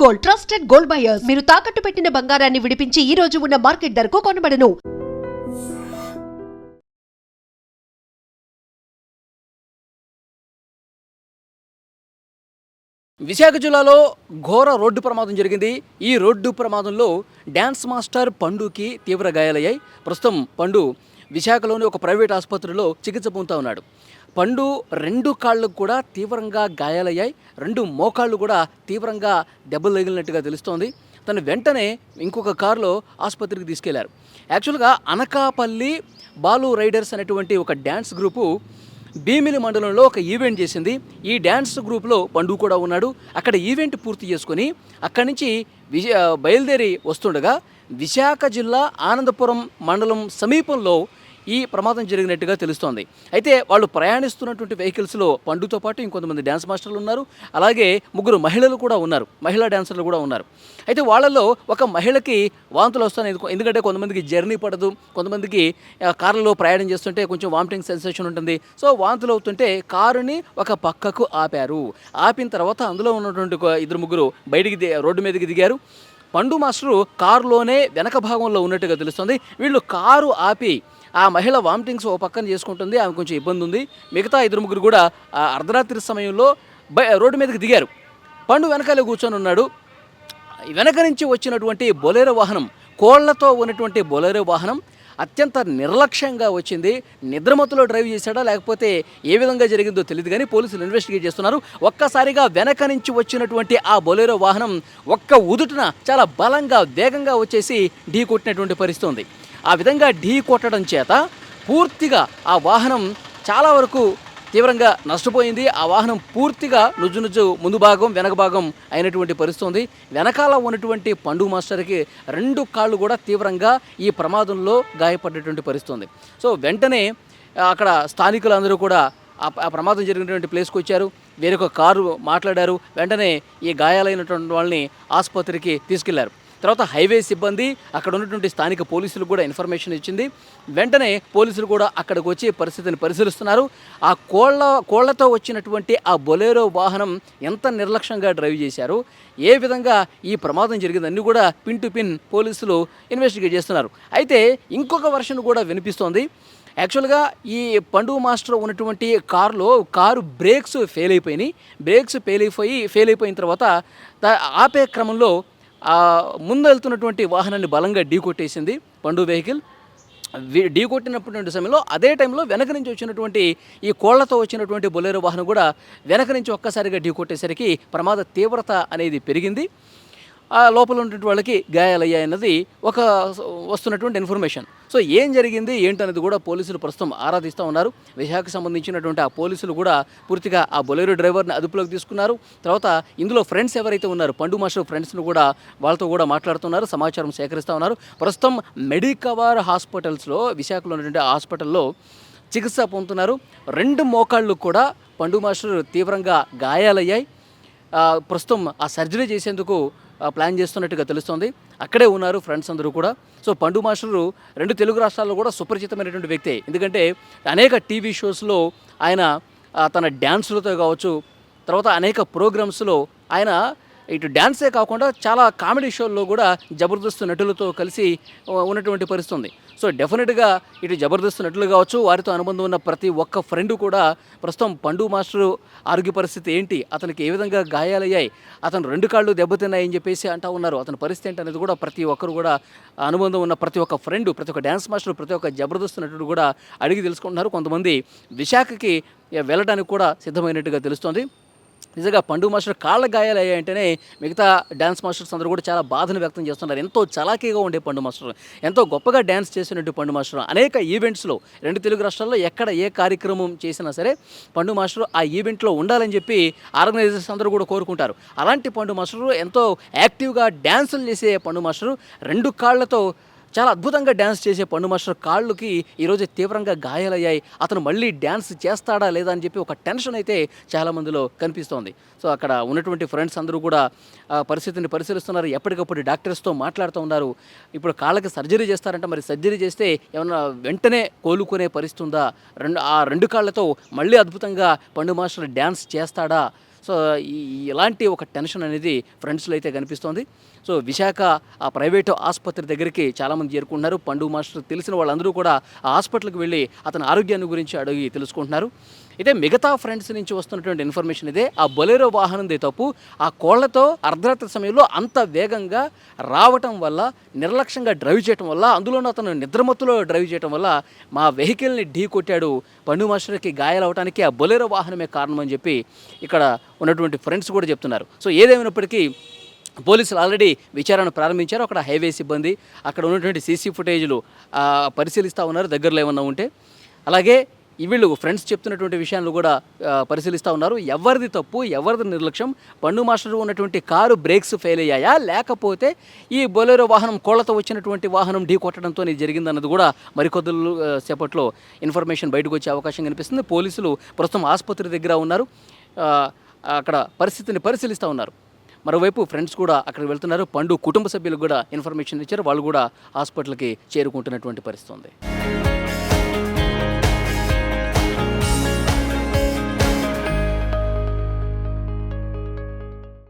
Gold, trusted gold buyers. మీరు తాకట్టు పెట్టిన బంగారాన్ని విడిపించి ఈ రోజు ఉన్న మార్కెట్ ధరకు కొనబడను. విశాఖ జిల్లాలో ఘోర రోడ్డు ప్రమాదం జరిగింది. ఈ రోడ్డు ప్రమాదంలో డ్యాన్స్ మాస్టర్ పండుకి తీవ్ర గాయాలయ్యాయి. ప్రస్తుతం పండు విశాఖలోని ఒక ప్రైవేట్ ఆసుపత్రిలో చికిత్స పొందుతూ ఉన్నాడు. పండు 2 కాళ్ళకు కూడా తీవ్రంగా గాయాలయ్యాయి. 2 మోకాళ్ళు కూడా తీవ్రంగా దెబ్బలు తగిలినట్టుగా తెలుస్తోంది. తను వెంటనే ఇంకొక కారులో ఆసుపత్రికి తీసుకెళ్లారు. యాక్చువల్గా అనకాపల్లి బాలు రైడర్స్ అనేటువంటి ఒక డ్యాన్స్ గ్రూపు భీమిలి మండలంలో ఒక ఈవెంట్ చేసింది. ఈ డ్యాన్స్ గ్రూప్లో పండు కూడా ఉన్నాడు. అక్కడ ఈవెంట్ పూర్తి చేసుకొని అక్కడి నుంచి బయలుదేరి వస్తుండగా విశాఖ జిల్లా ఆనందపురం మండలం సమీపంలో ఈ ప్రమాదం జరిగినట్టుగా తెలుస్తోంది. అయితే వాళ్ళు ప్రయాణిస్తున్నటువంటి వెహికల్స్లో పండుతో పాటు ఇంకొంతమంది డ్యాన్స్ మాస్టర్లు ఉన్నారు. అలాగే 3 మహిళలు కూడా ఉన్నారు, మహిళా డ్యాన్సర్లు కూడా ఉన్నారు. అయితే వాళ్ళలో ఒక మహిళకి వాంతులు వస్తాయి. ఎందుకంటే కొంతమందికి జర్నీ పడదు, కొంతమందికి కార్లలో ప్రయాణం చేస్తుంటే కొంచెం వామిటింగ్ సెన్సేషన్ ఉంటుంది. సో వాంతులు అవుతుంటే కారుని ఒక పక్కకు ఆపారు. ఆపిన తర్వాత అందులో ఉన్నటువంటి 2-3 బయటికి రోడ్డు మీదకి దిగారు. పండు మాస్టరు కారులోనే వెనక భాగంలో ఉన్నట్టుగా తెలుస్తుంది. వీళ్ళు కారు ఆపి ఆ మహిళ వామిటింగ్స్ ఓ పక్కన చేసుకుంటుంది, ఆమె కొంచెం ఇబ్బంది ఉంది. మిగతా 2-3 కూడా అర్ధరాత్రి సమయంలో రోడ్డు మీదకి దిగారు. పండు వెనకాలే కూర్చొని ఉన్నాడు. వెనక నుంచి వచ్చినటువంటి బొలెరో వాహనం, కోళ్లతో ఉన్నటువంటి బొలెరో వాహనం అత్యంత నిర్లక్ష్యంగా వచ్చింది. నిద్రమత్తులో డ్రైవ్ చేశాడా లేకపోతే ఏ విధంగా జరిగిందో తెలియదు కానీ పోలీసులు ఇన్వెస్టిగేట్ చేస్తున్నారు. ఒక్కసారిగా వెనక నుంచి వచ్చినటువంటి ఆ బొలెరో వాహనం ఒక్క ఉదుటున చాలా బలంగా వేగంగా వచ్చేసి ఢీ కొట్టినటువంటి పరిస్థితి ఉంది. ఆ విధంగా ఢీ కొట్టడం చేత పూర్తిగా ఆ వాహనం చాలా వరకు తీవ్రంగా నష్టపోయింది. ఆ వాహనం పూర్తిగా నుజ్జు ముందు భాగం వెనక భాగం అయినటువంటి పరిస్థితి ఉంది. వెనకాల ఉన్నటువంటి పండు మాస్టర్కి 2 కాళ్ళు కూడా తీవ్రంగా ఈ ప్రమాదంలో గాయపడ్డటువంటి పరిస్థితి ఉంది. సో వెంటనే అక్కడ స్థానికులందరూ కూడా ఆ ప్రమాదం జరిగినటువంటి ప్లేస్కి వచ్చారు. వేరొక కారు మాట్లాడారు. వెంటనే ఈ గాయాలైనటువంటి వాళ్ళని ఆసుపత్రికి తీసుకెళ్లారు. తర్వాత హైవే సిబ్బంది అక్కడ ఉన్నటువంటి స్థానిక పోలీసులు కూడా ఇన్ఫర్మేషన్ ఇచ్చింది. వెంటనే పోలీసులు కూడా అక్కడికి వచ్చి పరిస్థితిని పరిశీలిస్తున్నారు. ఆ కోళ్లతో వచ్చినటువంటి ఆ బొలెరో వాహనం ఎంత నిర్లక్ష్యంగా డ్రైవ్ చేశారు, ఏ విధంగా ఈ ప్రమాదం జరిగిందన్నీ కూడా పిన్ టు పిన్ పోలీసులు ఇన్వెస్టిగేట్ చేస్తున్నారు. అయితే ఇంకొక వర్షన్ కూడా వినిపిస్తోంది. యాక్చువల్గా ఈ పండు మాస్టర్ ఉన్నటువంటి కారు బ్రేక్స్ ఫెయిల్ అయిపోయినాయి. బ్రేక్స్ ఫెయిల్ అయిపోయిన తర్వాత ఆపే క్రమంలో ముందు వెళ్తున్నటువంటి వాహనాన్ని బలంగా ఢీకొట్టేసింది పండు వెహికల్. ఢీకొట్టినటువంటి సమయంలో అదే టైంలో వెనక నుంచి వచ్చినటువంటి ఈ కోళ్లతో వచ్చినటువంటి బొలెరో వాహనం కూడా వెనక నుంచి ఒక్కసారిగా ఢీకొట్టేసరికి ప్రమాద తీవ్రత అనేది పెరిగింది. ఆ లోపల ఉన్నటువంటి వాళ్ళకి గాయాలయ్యాయన్నది ఒక వస్తున్నటువంటి ఇన్ఫర్మేషన్. సో ఏం జరిగింది ఏంటనేది కూడా పోలీసులు ప్రస్తుతం ఆరాధిస్తూ ఉన్నారు. విశాఖకు సంబంధించినటువంటి ఆ పోలీసులు కూడా పూర్తిగా ఆ బొలెరో డ్రైవర్ని అదుపులోకి తీసుకున్నారు. తర్వాత ఇందులో ఫ్రెండ్స్ ఎవరైతే ఉన్నారు పండు మాస్టర్ ఫ్రెండ్స్ను కూడా వాళ్ళతో కూడా మాట్లాడుతున్నారు, సమాచారం సేకరిస్తూ ఉన్నారు. ప్రస్తుతం మెడికవర్ హాస్పిటల్స్లో విశాఖలో ఉన్నటువంటి హాస్పిటల్లో చికిత్స పొందుతున్నారు. 2 మోకాళ్ళు కూడా పండు మాస్టర్ తీవ్రంగా గాయాలయ్యాయి. ప్రస్తుతం ఆ సర్జరీ చేసేందుకు ప్లాన్ చేస్తున్నట్టుగా తెలుస్తోంది. అక్కడే ఉన్నారు ఫ్రెండ్స్ అందరూ కూడా. సో పండు మాస్టరు 2 తెలుగు రాష్ట్రాల్లో కూడా సుపరిచితమైనటువంటి వ్యక్తే. ఎందుకంటే అనేక టీవీ షోస్లో ఆయన తన డ్యాన్సులతో కావచ్చు, తర్వాత అనేక ప్రోగ్రామ్స్లో ఆయన ఇటు డ్యాన్సే కాకుండా చాలా కామెడీ షోల్లో కూడా జబర్దస్త్ నటులతో కలిసి ఉన్నటువంటి పరిస్థితి ఉంది. సో డెఫినెట్గా ఇటు జబర్దస్త్ నటులు కావచ్చు, వారితో అనుబంధం ఉన్న ప్రతి ఒక్క ఫ్రెండ్ కూడా ప్రస్తుతం పండు మాస్టరు ఆరోగ్య పరిస్థితి ఏంటి, అతనికి ఏ విధంగా గాయాలయ్యాయి, అతను 2 కాళ్ళు దెబ్బతిన్నాయని చెప్పేసి అంటూ ఉన్నారు. అతని పరిస్థితి ఏంటి అనేది కూడా ప్రతి ఒక్కరు కూడా అనుబంధం ఉన్న ప్రతి ఒక్క ఫ్రెండ్, ప్రతి ఒక్క డ్యాన్స్ మాస్టర్, ప్రతి ఒక్క జబర్దస్త్ నటుడు కూడా అడిగి తెలుసుకుంటున్నారు. కొంతమంది విశాఖకి వెళ్ళడానికి కూడా సిద్ధమైనట్టుగా తెలుస్తోంది. నిజంగా పండు మాస్టర్ కాళ్ళ గాయాలు అయ్యాయంటేనే మిగతా డ్యాన్స్ మాస్టర్స్ అందరూ కూడా చాలా బాధను వ్యక్తం చేస్తున్నారు. ఎంతో చలాకీగా ఉండే పండు మాస్టర్, ఎంతో గొప్పగా డ్యాన్స్ చేసినట్టు పండు మాస్టర్ అనేక ఈవెంట్స్లో 2 తెలుగు రాష్ట్రాల్లో ఎక్కడ ఏ కార్యక్రమం చేసినా సరే పండు మాస్టర్ ఆ ఈవెంట్లో ఉండాలని చెప్పి ఆర్గనైజర్స్ అందరూ కూడా కోరుకుంటారు. అలాంటి పండు మాస్టరు ఎంతో యాక్టివ్గా డ్యాన్సులు చేసే పండు మాస్టరు 2 కాళ్లతో చాలా అద్భుతంగా డ్యాన్స్ చేసే పండు మాస్టర్ కాళ్ళకి ఈరోజు తీవ్రంగా గాయాలయ్యాయి. అతను మళ్ళీ డ్యాన్స్ చేస్తాడా లేదా అని చెప్పి ఒక టెన్షన్ అయితే చాలామందిలో కనిపిస్తోంది. సో అక్కడ ఉన్నటువంటి ఫ్రెండ్స్ అందరూ కూడా పరిస్థితిని పరిశీలిస్తున్నారు. ఎప్పటికప్పుడు డాక్టర్స్తో మాట్లాడుతూ ఉన్నారు. ఇప్పుడు కాళ్ళకి సర్జరీ చేస్తారంటే మరి సర్జరీ చేస్తే ఏమన్నా వెంటనే కోలుకునే పరిస్థితి ఉందా, ఆ 2 కాళ్ళతో మళ్ళీ అద్భుతంగా పండు మాస్టర్ డ్యాన్స్ చేస్తాడా? సో ఇలాంటి ఒక టెన్షన్ అనేది ఫ్రెండ్స్లో అయితే కనిపిస్తోంది. సో విశాఖ ఆ ప్రైవేటు ఆసుపత్రి దగ్గరికి చాలామంది చేరుకుంటున్నారు. పండు మాస్టర్ తెలిసిన వాళ్ళందరూ కూడా ఆ హాస్పిటల్కి వెళ్ళి అతని ఆరోగ్యాన్ని గురించి అడిగి తెలుసుకుంటున్నారు. అయితే మిగతా ఫ్రెండ్స్ నుంచి వస్తున్నటువంటి ఇన్ఫర్మేషన్ ఇదే, ఆ బొలెరో వాహనందే తప్పు. ఆ కోళ్లతో అర్ధరాత్రి సమయంలో అంత వేగంగా రావటం వల్ల, నిర్లక్ష్యంగా డ్రైవ్ చేయటం వల్ల, అందులోనూ అతను నిద్రమత్తులో డ్రైవ్ చేయటం వల్ల మా వెహికల్ని ఢీ కొట్టాడు. పండు మాస్టర్కి గాయాలవడానికి ఆ బొలెరో వాహనమే కారణం అని చెప్పి ఇక్కడ ఉన్నటువంటి ఫ్రెండ్స్ కూడా చెప్తున్నారు. సో ఏదేమైనప్పటికీ పోలీసులు ఆల్రెడీ విచారణ ప్రారంభించారు. అక్కడ హైవే సిబ్బంది అక్కడ ఉన్నటువంటి సీసీ ఫుటేజ్లు పరిశీలిస్తూ ఉన్నారు దగ్గరలో ఏమన్నా ఉంటే. అలాగే వీళ్ళు ఫ్రెండ్స్ చెప్తున్నటువంటి విషయాలను కూడా పరిశీలిస్తూ ఉన్నారు. ఎవరిది తప్పు, ఎవరిది నిర్లక్ష్యం, పండు మాస్టర్ ఉన్నటువంటి కారు బ్రేక్స్ ఫెయిల్ అయ్యాయా, లేకపోతే ఈ బొలెరో వాహనం కోళ్లతో వచ్చినటువంటి వాహనం ఢీ కొట్టడంతో ఇది జరిగిందన్నది కూడా మరికొద్ది సేపట్లో ఇన్ఫర్మేషన్ బయటకు వచ్చే అవకాశం కనిపిస్తుంది. పోలీసులు ప్రస్తుతం ఆసుపత్రి దగ్గర ఉన్నారు, అక్కడ పరిస్థితిని పరిశీలిస్తూ ఉన్నారు. మరోవైపు ఫ్రెండ్స్ కూడా అక్కడికి వెళ్తున్నారు. పండు కుటుంబ సభ్యులకు కూడా ఇన్ఫర్మేషన్ ఇచ్చారు. వాళ్ళు కూడా హాస్పిటల్కి చేరుకుంటున్నటువంటి పరిస్థితి ఉంది.